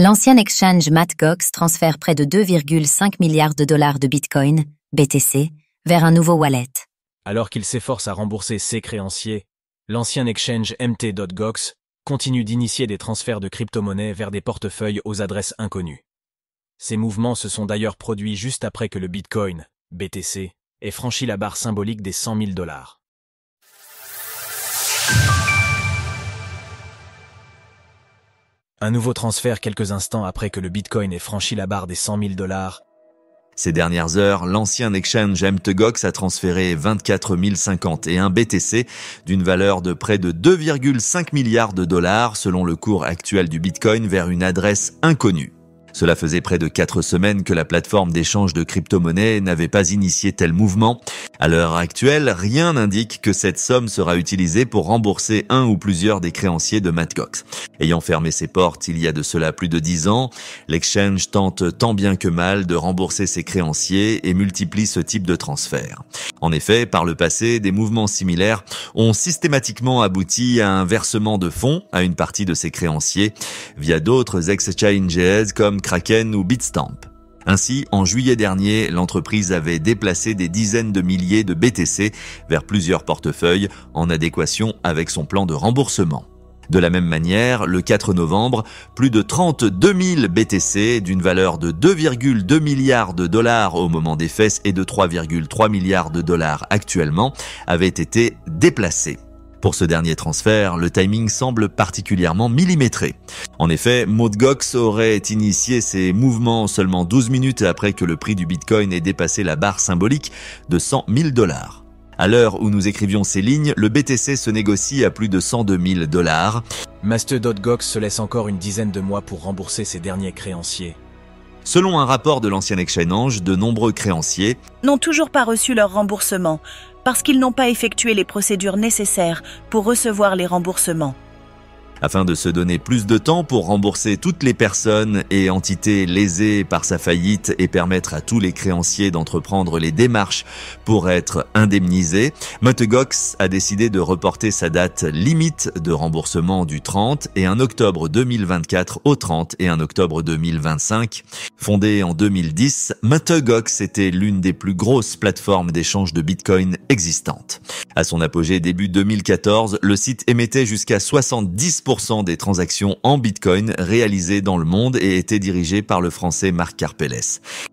L'ancien exchange Mt. Gox transfère près de 2,5 milliards de dollars de Bitcoin, BTC, vers un nouveau wallet. Alors qu'il s'efforce à rembourser ses créanciers, l'ancien exchange Mt.Gox continue d'initier des transferts de crypto-monnaies vers des portefeuilles aux adresses inconnues. Ces mouvements se sont d'ailleurs produits juste après que le Bitcoin, BTC, ait franchi la barre symbolique des 100 000 dollars. Un nouveau transfert quelques instants après que le Bitcoin ait franchi la barre des 100 000 dollars. Ces dernières heures, l'ancien exchange Mt. a transféré 24 051 BTC d'une valeur de près de 2,5 milliards de dollars selon le cours actuel du Bitcoin vers une adresse inconnue. Cela faisait près de 4 semaines que la plateforme d'échange de crypto-monnaies n'avait pas initié tel mouvement. À l'heure actuelle, rien n'indique que cette somme sera utilisée pour rembourser un ou plusieurs des créanciers de Mt. Gox. Ayant fermé ses portes il y a de cela plus de 10 ans, l'exchange tente tant bien que mal de rembourser ses créanciers et multiplie ce type de transfert. En effet, par le passé, des mouvements similaires ont systématiquement abouti à un versement de fonds à une partie de ses créanciers via d'autres exchanges comme Kraken ou Bitstamp. Ainsi, en juillet dernier, l'entreprise avait déplacé des dizaines de milliers de BTC vers plusieurs portefeuilles en adéquation avec son plan de remboursement. De la même manière, le 4 novembre, plus de 32 000 BTC d'une valeur de 2,2 milliards de dollars au moment des faits et de 3,3 milliards de dollars actuellement avaient été déplacés. Pour ce dernier transfert, le timing semble particulièrement millimétré. En effet, Mt. Gox aurait initié ses mouvements seulement 12 minutes après que le prix du Bitcoin ait dépassé la barre symbolique de 100 000 dollars. À l'heure où nous écrivions ces lignes, le BTC se négocie à plus de 102 000 dollars. Mt.Gox se laisse encore une dizaine de mois pour rembourser ses derniers créanciers. Selon un rapport de l'ancien exchange, de nombreux créanciers n'ont toujours pas reçu leur remboursement parce qu'ils n'ont pas effectué les procédures nécessaires pour recevoir les remboursements. Afin de se donner plus de temps pour rembourser toutes les personnes et entités lésées par sa faillite et permettre à tous les créanciers d'entreprendre les démarches pour être indemnisés, Mt. Gox a décidé de reporter sa date limite de remboursement du 30 et 1 octobre 2024 au 30 et 1 octobre 2025. Fondée en 2010, Mt. Gox était l'une des plus grosses plateformes d'échange de Bitcoin existantes. À son apogée début 2014, le site émettait jusqu'à 70% des transactions en Bitcoin réalisées dans le monde et était dirigé par le français Marc Karpelles.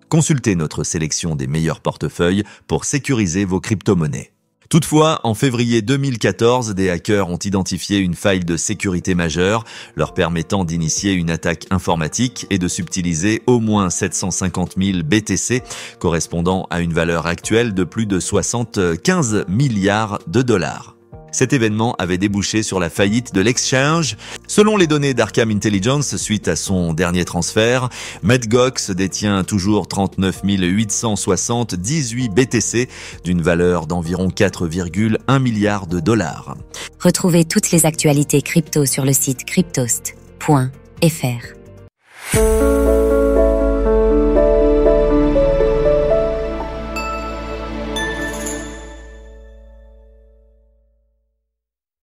Consultez notre sélection des meilleurs portefeuilles pour sécuriser vos crypto-monnaies. Toutefois, en février 2014, des hackers ont identifié une faille de sécurité majeure, leur permettant d'initier une attaque informatique et de subtiliser au moins 750 000 BTC, correspondant à une valeur actuelle de plus de 75 milliards de dollars. Cet événement avait débouché sur la faillite de l'exchange. Selon les données d'Arkham Intelligence, suite à son dernier transfert, Mt. Gox détient toujours 39 878 BTC d'une valeur d'environ 4,1 milliards de dollars. Retrouvez toutes les actualités crypto sur le site cryptost.fr.